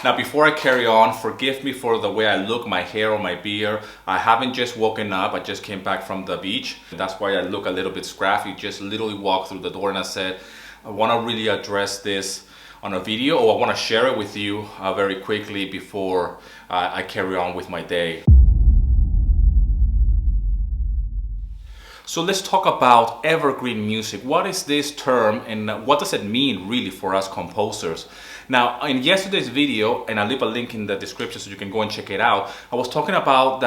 Now, before I carry on, forgive me for the way I look, my hair or my beard. I haven't just woken up, I just came back from the beach. That's why I look a little bit scruffy. Just literally walked through the door and I said, I want to really address this on a video, or I want to share it with you very quickly before I carry on with my day. So let's talk about evergreen music. What is this term and what does it mean really for us composers? Now, in yesterday's video, and I'll leave a link in the description so you can go and check it out, I was talking about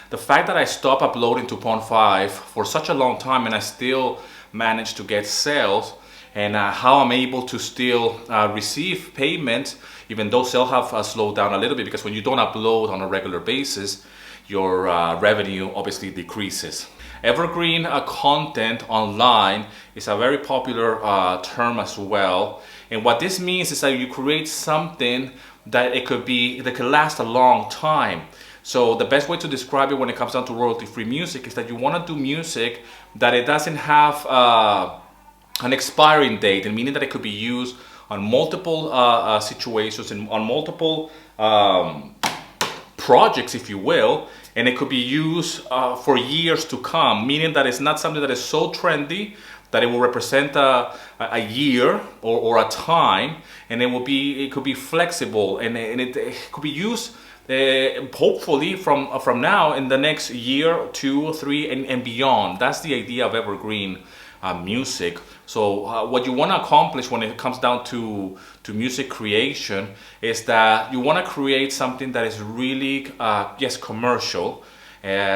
the fact that I stopped uploading to Pond 5 for such a long time and I still managed to get sales, and how I'm able to still receive payments even though sales have slowed down a little bit, because when you don't upload on a regular basis, your revenue obviously decreases. Evergreen content online is a very popular term as well, and what this means is that you create something that that could last a long time. So the best way to describe it when it comes down to royalty-free music is that you want to do music that it doesn't have an expiring date, and meaning that it could be used on multiple situations and on multiple projects, if you will, and it could be used for years to come, meaning that it's not something that is so trendy that it will represent a year or a time, and it could be flexible, and it could be used hopefully from now in the next year, 2 or 3 and beyond. That's the idea of evergreen music. So what you want to accomplish when it comes down to music creation is that you want to create something that is really yes, commercial,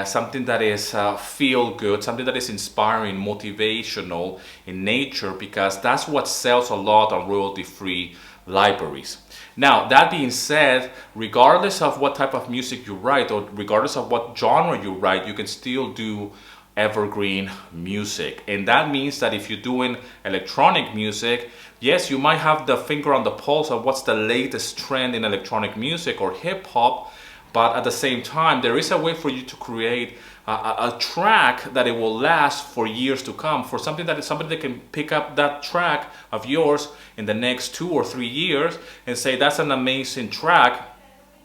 something that is feel good, something that is inspiring, motivational in nature, because that's what sells a lot on royalty-free libraries. Now, that being said, regardless of what type of music you write, or regardless of what genre you write, you can still do evergreen music. And that means that if you're doing electronic music, yes, you might have the finger on the pulse of what's the latest trend in electronic music or hip-hop, but at the same time, there is a way for you to create a track that it will last for years to come, for something that somebody that can pick up that track of yours in the next 2 or 3 years and say that's an amazing track,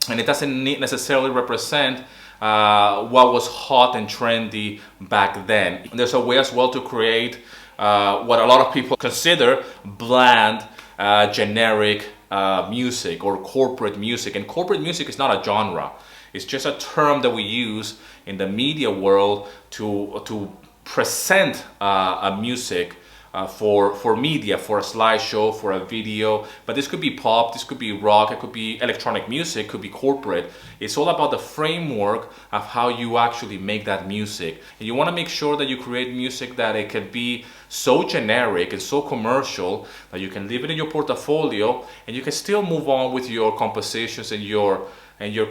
and it doesn't necessarily represent what was hot and trendy back then. There's a way as well to create what a lot of people consider bland, generic music or corporate music. And corporate music is not a genre. It's just a term that we use in the media world to present a music for media, for a slideshow, for a video. But this could be pop, this could be rock, it could be electronic music, it could be corporate. It's all about the framework of how you actually make that music. And you want to make sure that you create music that it can be so generic and so commercial that you can leave it in your portfolio and you can still move on with your compositions and your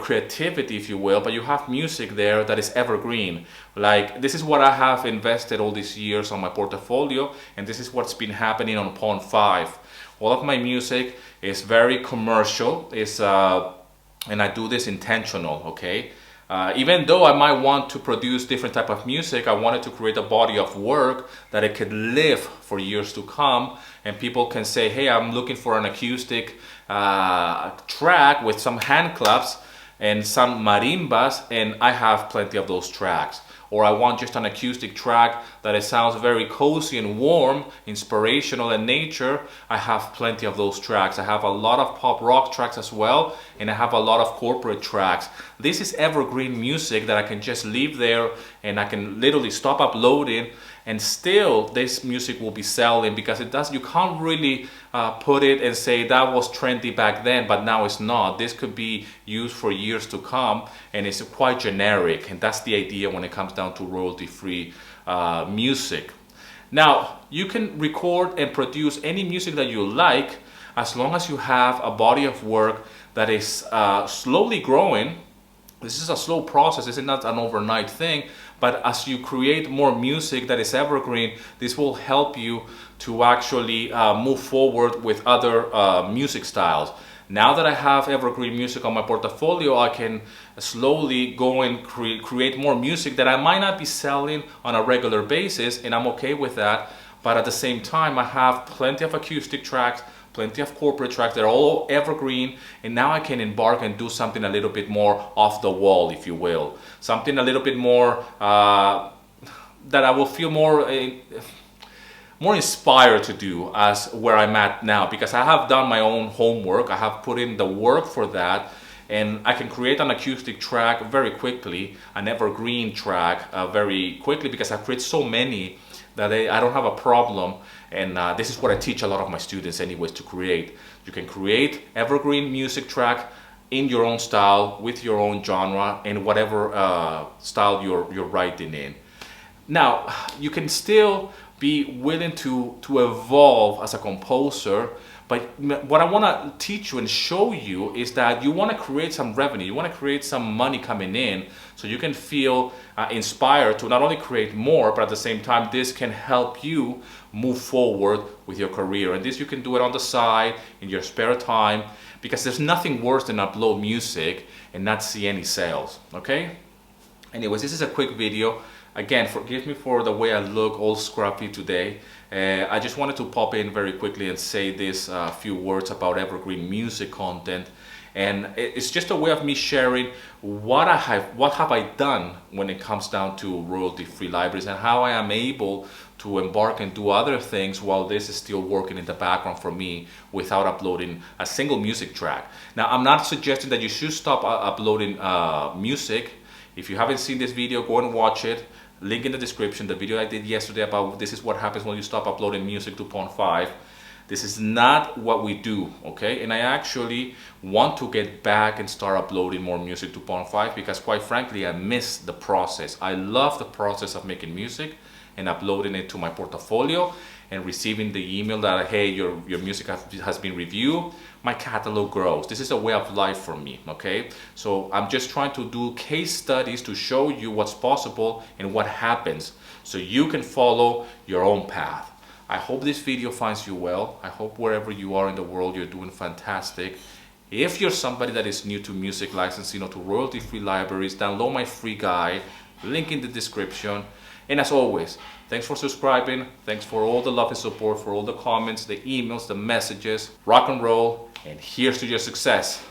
creativity, if you will, but you have music there that is evergreen. Like, this is what I have invested all these years on my portfolio, and this is what's been happening on Pond 5. All of my music is very commercial, and I do this intentional, okay? Even though I might want to produce different type of music, I wanted to create a body of work that it could live for years to come, and people can say, hey, I'm looking for an acoustic track with some hand claps and some marimbas, and I have plenty of those tracks. Or I want just an acoustic track that it sounds very cozy and warm, inspirational in nature. I have plenty of those tracks. I have a lot of pop rock tracks as well, and I have a lot of corporate tracks. This is evergreen music that I can just leave there, and I can literally stop uploading, and still this music will be selling, because you can't really put it and say that was trendy back then but now it's not. This could be used for years to come, and it's quite generic, and that's the idea when it comes down to royalty-free music. Now, you can record and produce any music that you like as long as you have a body of work that is slowly growing. This is a slow process, this is not an overnight thing, but as you create more music that is evergreen, this will help you to actually move forward with other music styles. Now that I have evergreen music on my portfolio, I can slowly go and create more music that I might not be selling on a regular basis, and I'm okay with that. But at the same time, I have plenty of acoustic tracks, plenty of corporate tracks. They're all evergreen, and now I can embark and do something a little bit more off the wall, if you will. Something a little bit more that I will feel more inspired to do as where I'm at now, because I have done my own homework. I have put in the work for that, and I can create an acoustic track very quickly, an evergreen track very quickly, because I've created so many that I don't have a problem. And this is what I teach a lot of my students anyways, to create. You can create evergreen music track in your own style, with your own genre, and whatever style you're writing in. Now, you can still be willing to evolve as a composer, but what I want to teach you and show you is that you want to create some revenue, you want to create some money coming in, so you can feel inspired to not only create more, but at the same time this can help you move forward with your career. And this, you can do it on the side, in your spare time, because there's nothing worse than upload music and not see any sales, okay? Anyways, this is a quick video. Again, forgive me for the way I look all scruffy today. I just wanted to pop in very quickly and say this few words about evergreen music content. And it's just a way of me sharing what have I done when it comes down to royalty-free libraries, and how I am able to embark and do other things while this is still working in the background for me without uploading a single music track. Now, I'm not suggesting that you should stop uploading music. If you haven't seen this video, go and watch it. Link in the description, the video I did yesterday about this is what happens when you stop uploading music to 2.5. This is not what we do, okay? And I actually want to get back and start uploading more music to 2.5, because quite frankly, I miss the process. I love the process of making music and uploading it to my portfolio and receiving the email that, hey, your music has been reviewed. My catalog grows. This is a way of life for me, okay? So I'm just trying to do case studies to show you what's possible and what happens, so you can follow your own path. I hope this video finds you well. I hope wherever you are in the world, you're doing fantastic. If you're somebody that is new to music licensing or to royalty-free libraries, download my free guide, link in the description. And as always, thanks for subscribing. Thanks for all the love and support, for all the comments, the emails, the messages. Rock and roll, and here's to your success.